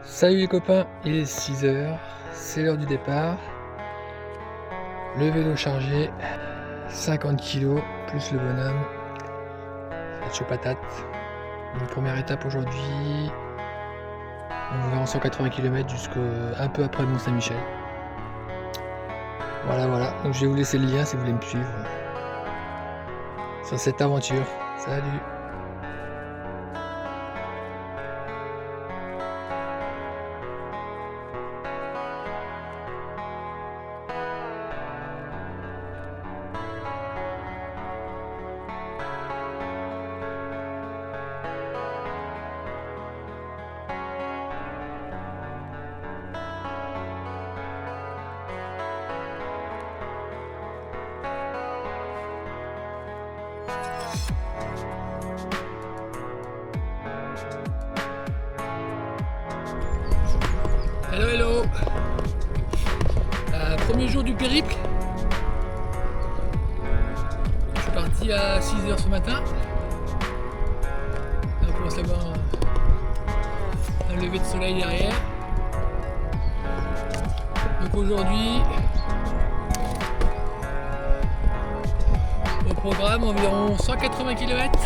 Salut les copains, il est 6h, c'est l'heure du départ. Le vélo chargé, 50 kg plus le bonhomme. Ça va être chaud patate. Une première étape aujourd'hui, on va en 180 km jusqu'à un peu après le Mont-Saint-Michel. Voilà, donc je vais vous laisser le lien si vous voulez me suivre sur cette aventure. Salut! Hello. Premier jour du périple. Je suis parti à 6h ce matin. Là, on commence à voir un lever de soleil derrière. Donc aujourd'hui, au programme environ 180 km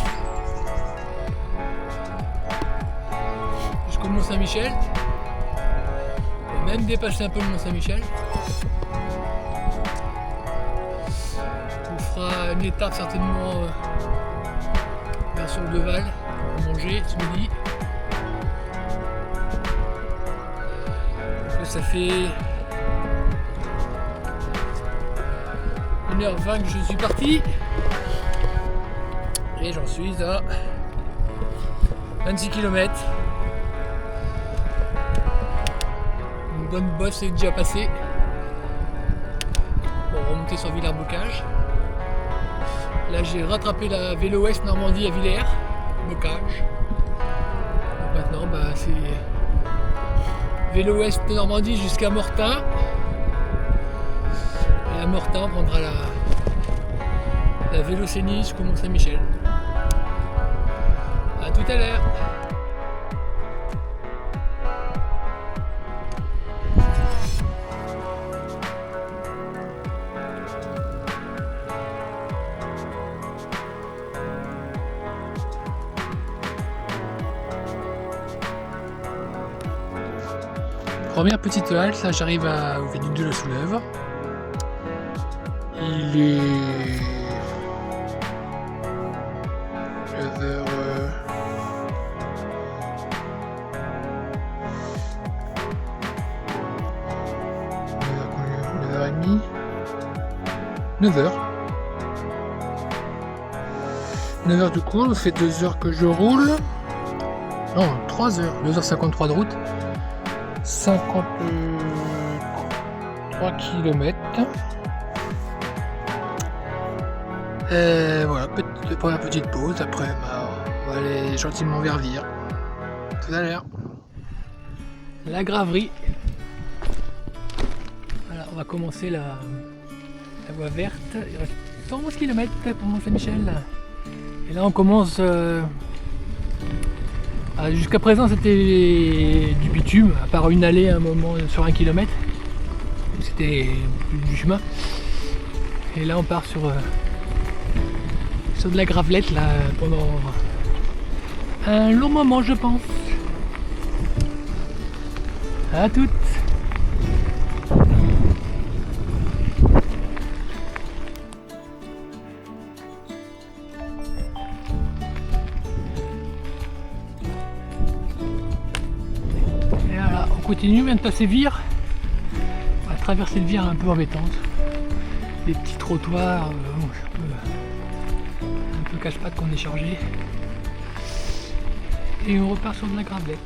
jusqu'au Mont-Saint-Michel. Même dépasser un peu le Mont-Saint-Michel. On fera une étape certainement vers sur le Deval pour manger ce midi. Donc ça fait 1h20 que je suis parti et j'en suis à 26 km. Bonne bosse est déjà passée pour remonter sur Villers-Bocage. Là j'ai rattrapé la Vélo Ouest Normandie à Villers Bocage. Donc maintenant c'est Vélo Ouest Normandie jusqu'à Mortain. Et à Mortain on prendra la Vélocénie jusqu'au Mont-Saint-Michel. A tout à l'heure. Première petite halte, là j'arrive au viaduc de la Soulève. Il est 9h... 9h30 9h. 9h du coup, ça fait 2 heures que je roule. Non, 3 heures, 2h53 de route. 53 km. Et voilà, première petite pause. Après, on va aller gentiment vers Vire. Tout à l'heure. La graverie. Voilà, on va commencer la voie verte. Il reste 111 km pour Mont-Saint-Michel. Et là, on commence. Jusqu'à présent c'était du bitume, à part une allée à un moment sur 1 km. C'était du chemin. Et là on part sur de la gravelette là, pendant un long moment je pense. À toutes. On continue, on vient de passer Vire. On va traverser le Vire un peu embêtante. Des petits trottoirs un peu cache-pattes qu'on est chargé. Et on repart sur de la gravelette.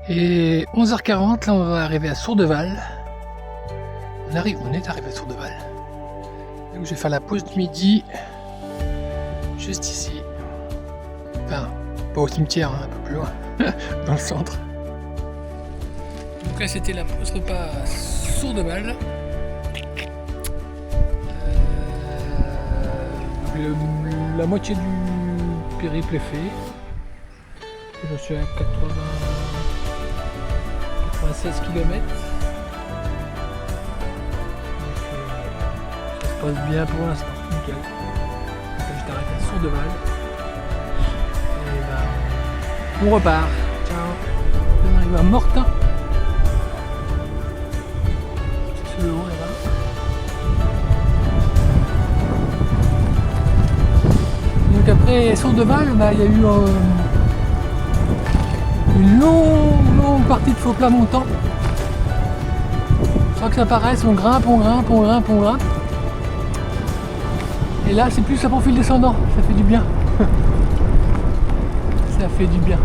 Et 11h40, là on va arriver à Sourdeval. On est arrivé à Sourdeval. Donc je vais faire la pause de midi juste ici. Enfin, pas au cimetière, hein, un peu plus loin, dans le centre. Donc là c'était la pause repas à Sourdeval. La moitié du périple est fait. Je suis à 96 km. Ça se passe bien pour l'instant, nickel. Donc là, je t'arrête à Sourdeval. Et ben, on repart. Ciao. On arrive à Mortain. C'est sur le haut là-bas. Donc après Sourdeval, bah, il y a eu une longue partie de faux plat montant. Sans que ça paraisse, on grimpe. Et là c'est plus un profil descendant, ça fait du bien. Ça fait du bien.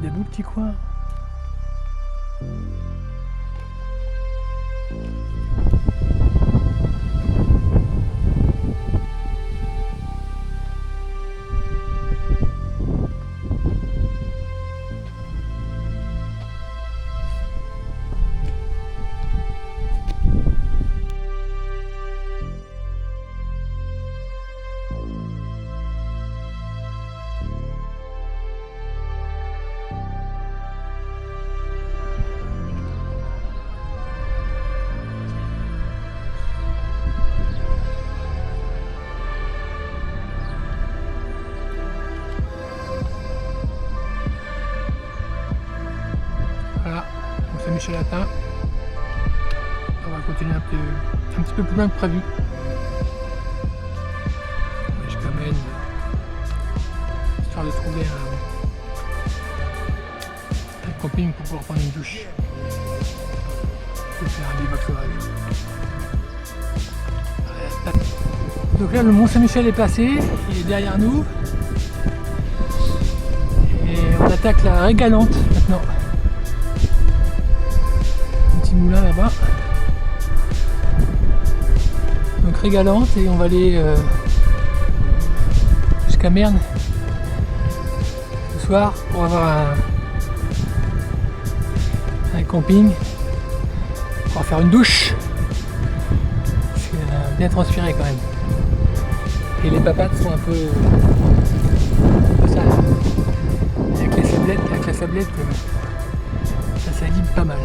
Des beaux petits coins. Voilà, on s'est Michel atteint. On va continuer un petit peu plus loin que prévu. Je t'amène histoire de trouver un camping pour pouvoir prendre une douche. Je vais faire un bivac sauvage. Donc là le Mont Saint-Michel est passé, il est derrière nous. Et on attaque la Régalante maintenant. Moulin là-bas, donc Régalante, et on va aller jusqu'à Merne ce soir pour avoir un camping, on va faire une douche parce qu'elle a bien transpiré quand même, et les papates sont un peu sales avec la sablette, ça s'anime pas mal.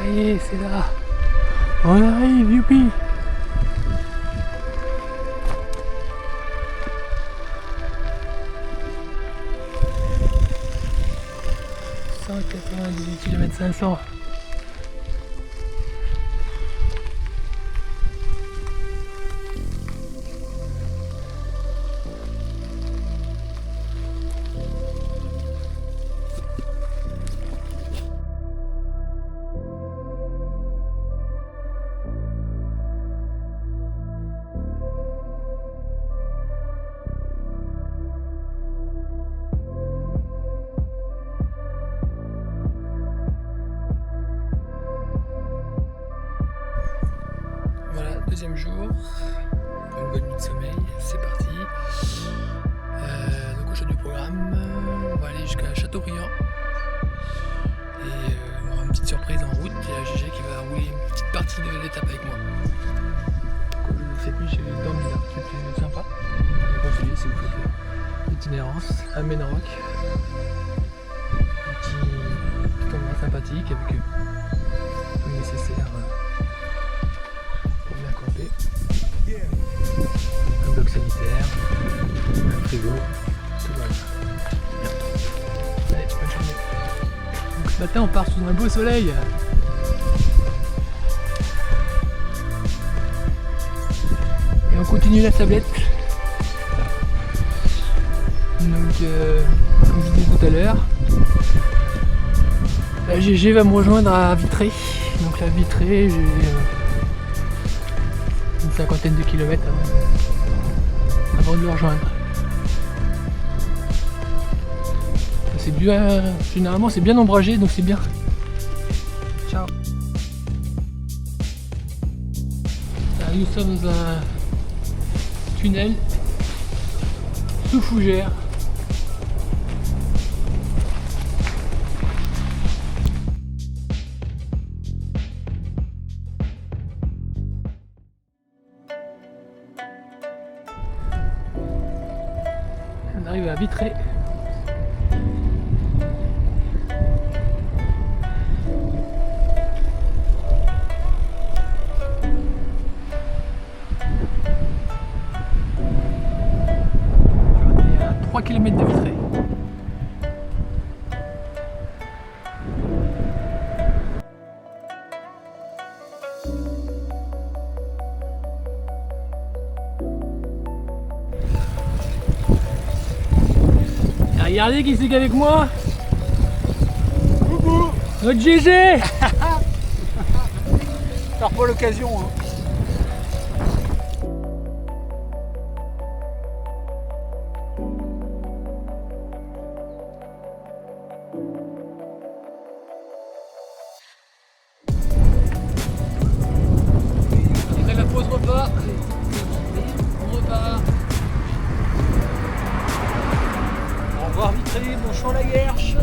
Allez, c'est là. On arrive, youpi. km 500. Deuxième jour, pour une bonne nuit de sommeil, c'est parti. Donc au choix du programme, on va aller jusqu'à Châteaubriand. Et on aura une petite surprise en route. Il y a GG qui va rouler une petite partie de l'étape avec moi. Cette nuit j'ai dormi là, c'était sympa. Je conseille si vous faites l'itinérance à Ménoroc. Un petit endroit sympathique avec tout le nécessaire pour bien camper. Un bloc sanitaire, un frigo, tout va bien. Allez, bonne journée. Donc ce matin on part sous un beau soleil. Et on continue la sablette. Donc comme je disais tout à l'heure, la GG va me rejoindre à Vitré. Donc la Vitré, j'ai une cinquantaine de kilomètres avant de le rejoindre. C'est bien, généralement c'est bien ombragé, donc c'est bien. Ciao. Là, nous sommes dans un tunnel sous Fougères. On arrive à Vitré. On est à 3 km de Vitré. Regardez qui c'est qu'avec moi. Coucou. Notre GG. Alors pour l'occasion hein. Après la pause repas, on repart. Au revoir Vitré, bonjour la Guerche.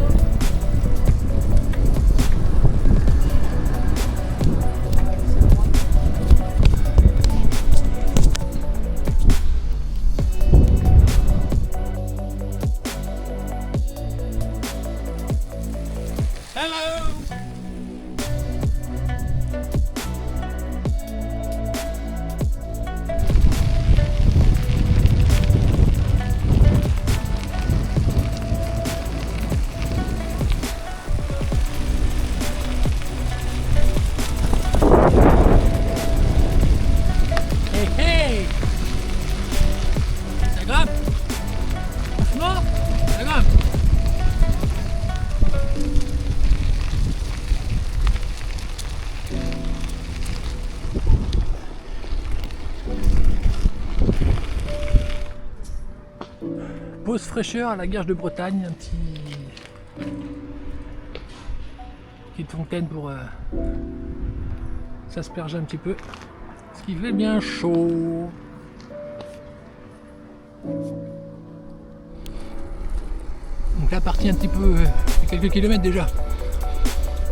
Hello. Hey hey. Ça grimpe. Franchement, ça grimpe. Pause fraîcheur à la Guerche de Bretagne, petite fontaine pour s'asperger un petit peu, ce qui fait bien chaud. Donc la partie un petit peu, quelques kilomètres déjà,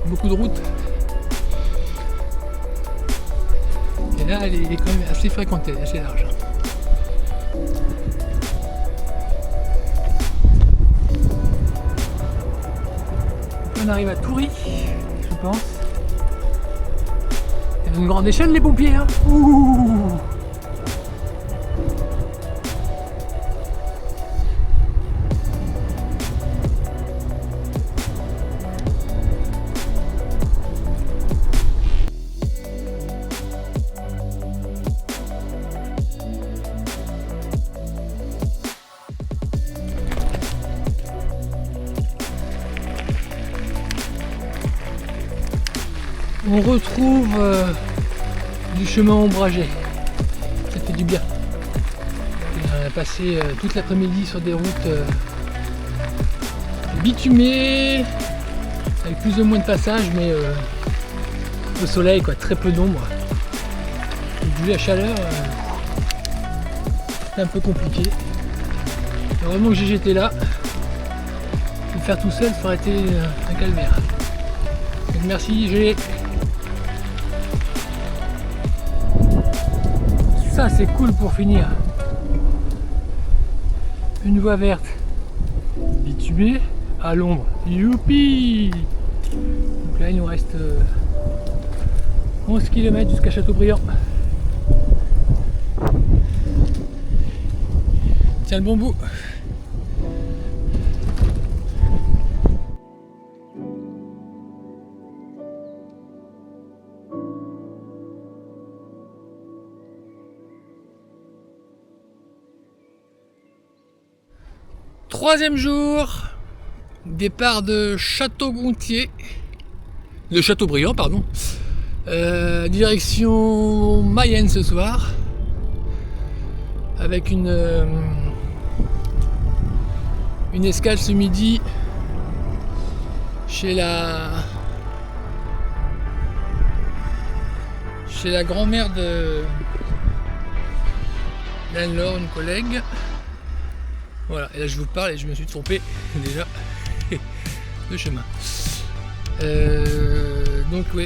beaucoup de route. Et là elle est quand même assez fréquentée, assez large. On arrive à Toury, je pense. Il y a une grande échelle les pompiers, hein. Ouh. On retrouve du chemin ombragé, ça fait du bien. Et on a passé toute l'après-midi sur des routes bitumées, avec plus ou moins de passages, mais au soleil, quoi, très peu d'ombre. Vu la chaleur, c'est un peu compliqué. Heureusement que j'étais là, Le faire tout seul, ça aurait été un calvaire. Donc merci G. Ça c'est cool pour finir. Une voie verte bitumée à l'ombre. Youpi! Donc là il nous reste 11 km jusqu'à Châteaubriand. Tiens le bon bout. Troisième jour, départ de Château-Gontier, de Châteaubriand, pardon, direction Mayenne ce soir, avec une escale ce midi chez la grand-mère d'Anne-Laure, une collègue. Voilà, et là je vous parle et je me suis trompé déjà de chemin. Donc ouais,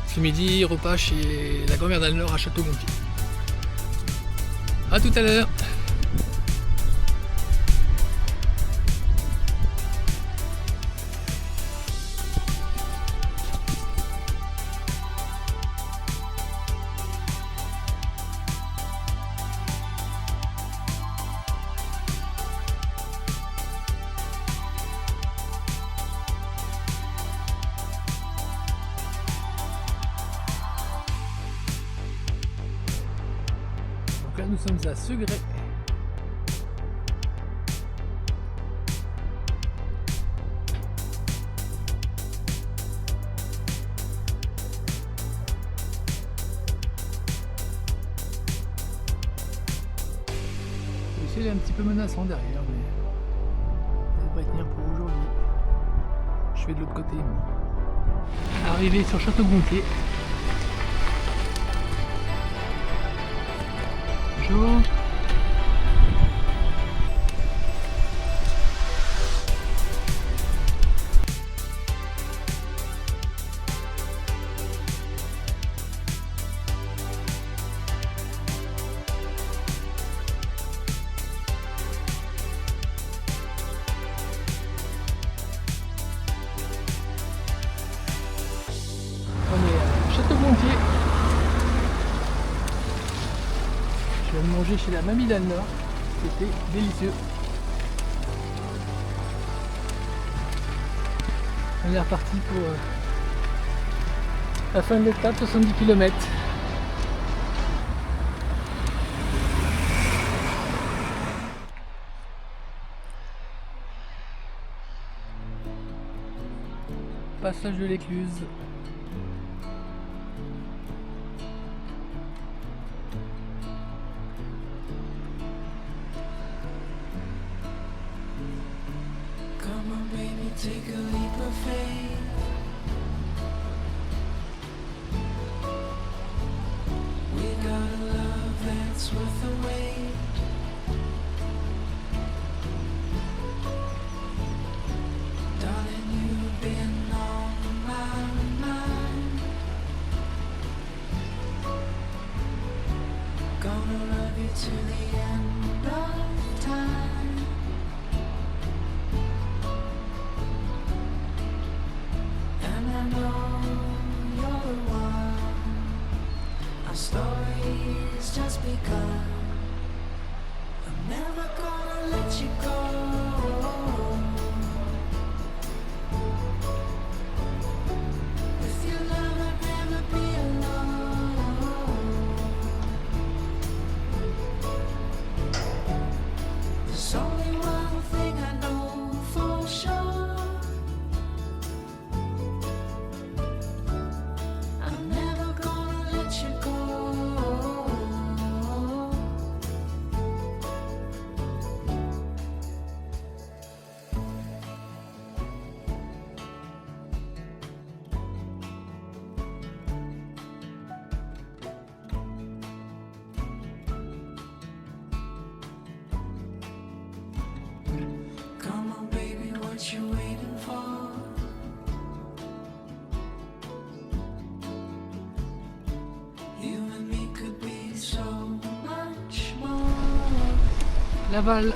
ce midi, repas chez la grand-mère d'Anne-Laure à Château-Gontier. A tout à l'heure. Là nous sommes à Segré. Le ciel est un petit peu menaçant derrière, mais ça devrait tenir pour aujourd'hui. Je vais de l'autre côté. Arrivé sur Château-Gontier. Bonjour. On est à Château-Gontier. Je viens de manger chez la mamie d'Anne-Laure. C'était délicieux. On est reparti pour la fin de l'étape, 70 km. Passage de l'Écluse. Take a leap of faith. We got a love that's worth the wait. Darling, you've been on my mind. Gonna love you till the end of time. Laval.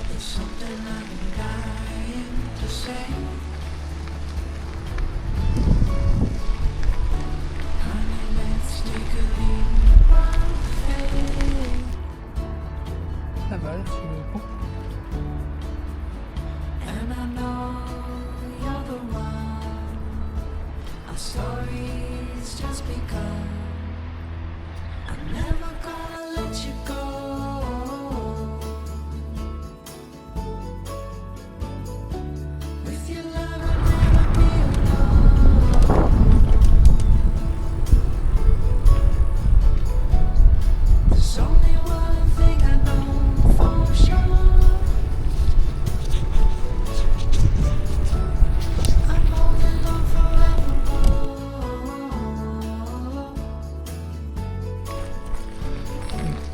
There's something I've been dying to say. Honey, let's take a leap of faith. Laval, c'est le pont. And I know you're the one. Our story's just begun. I'm never gonna let you go. With your love, I'll never be alone. There's only one thing I know for sure. I'm holding on forevermore.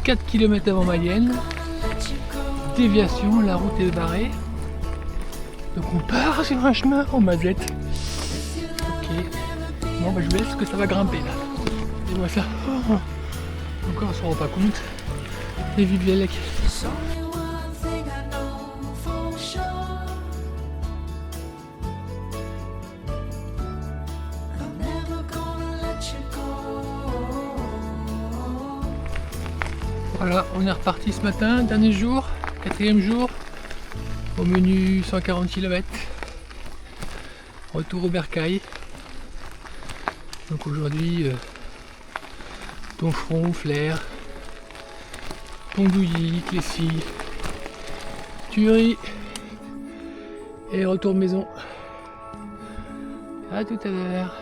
4 km avant Mayenne. Let you go. Déviation, la route est barrée. Donc on part sur un chemin en mazette. Ok. Bon bah je vous laisse que ça va grimper là. Et voilà ça. Oh. Encore on se rend pas compte. Les Vivielec. There's only one thing I know for sure. I'm never gonna let you go. Voilà, on est reparti ce matin, dernier jour, 4e jour. Au menu 140 km. Retour au bercail. Donc aujourd'hui, Donfront, Flers, Pondouilly, Clécy, Thury et retour maison. À tout à l'heure.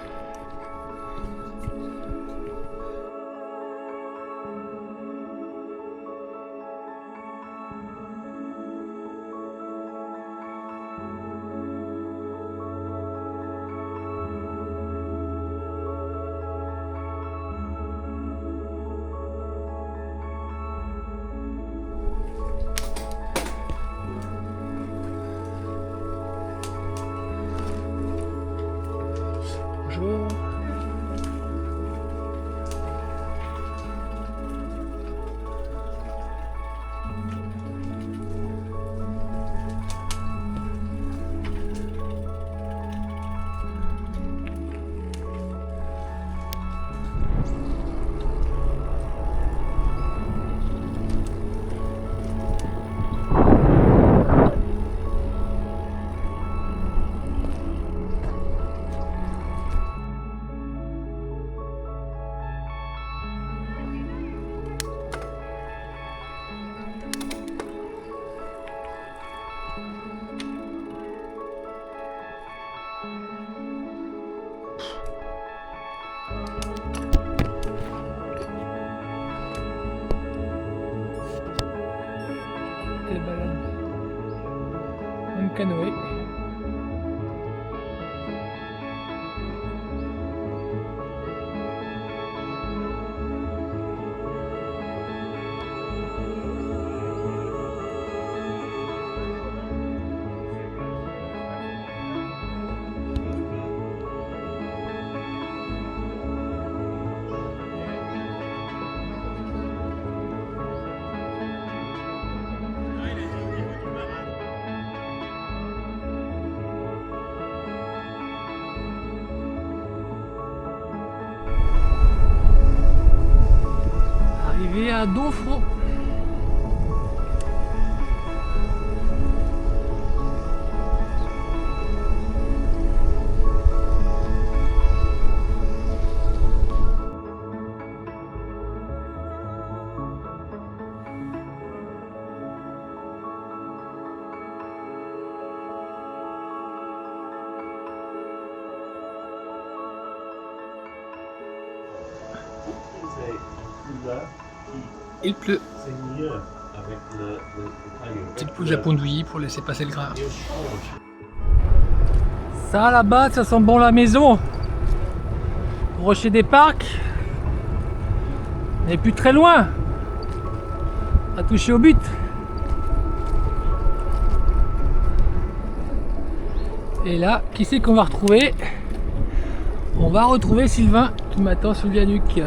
Bonjour. Quelle balade. Un canoë. Arrivé à Donfront. Il pleut. C'est mieux avec le Petite pause à Pondouilly pour laisser passer le grain. Ça là-bas, ça sent bon la maison. Rocher des Parcs. On n'est plus très loin. On a touché au but. Et là, qui c'est qu'on va retrouver? On va retrouver Sylvain qui m'attend sur le viaduc.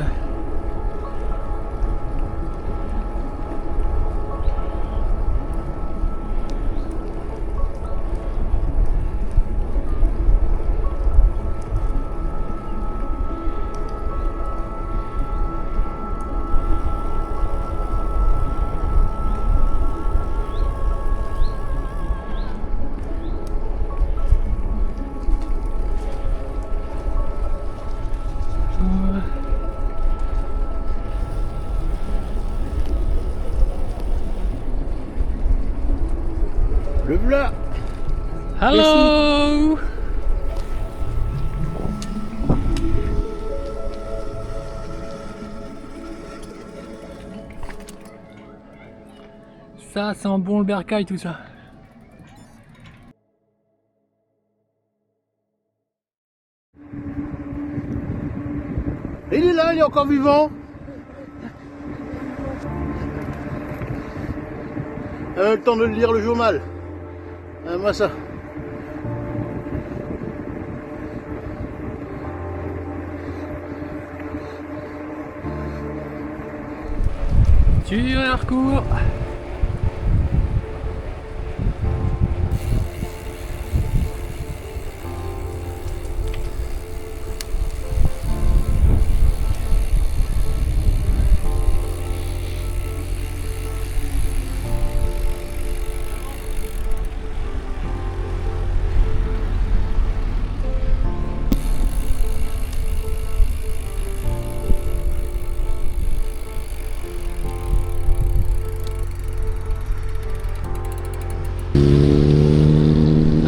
Le voilà. Hello. Ça sent bon le bercail tout ça. Il est là, il est encore vivant. Le temps de lire le journal. Moi ça. Tu recours.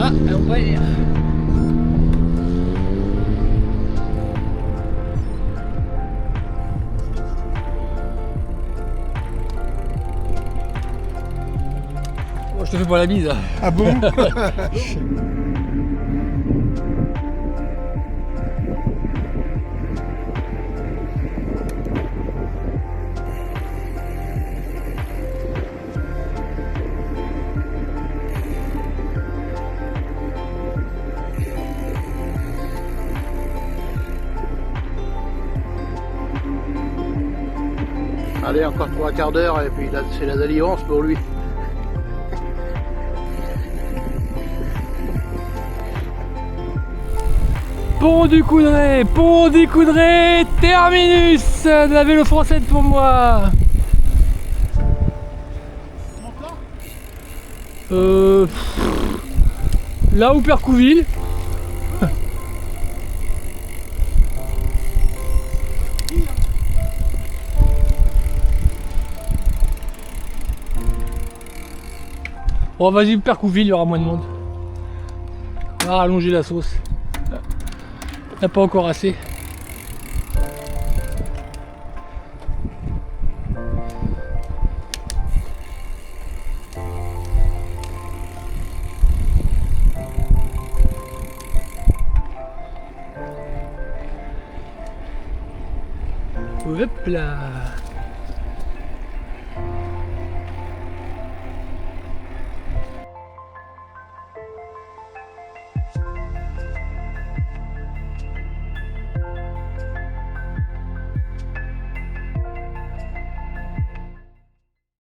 Ah, on va y aller. Bon, je te fais pas la bise. Ah bon? Allez, encore 3 quarts d'heure et puis là c'est la délivrance pour lui. Pont du Coudray, terminus de la vélo française pour moi. Là où Percouville. Bon, vas-y, Percouville, il y aura moins de monde. On va rallonger la sauce. Il n'y a pas encore assez. Hop là.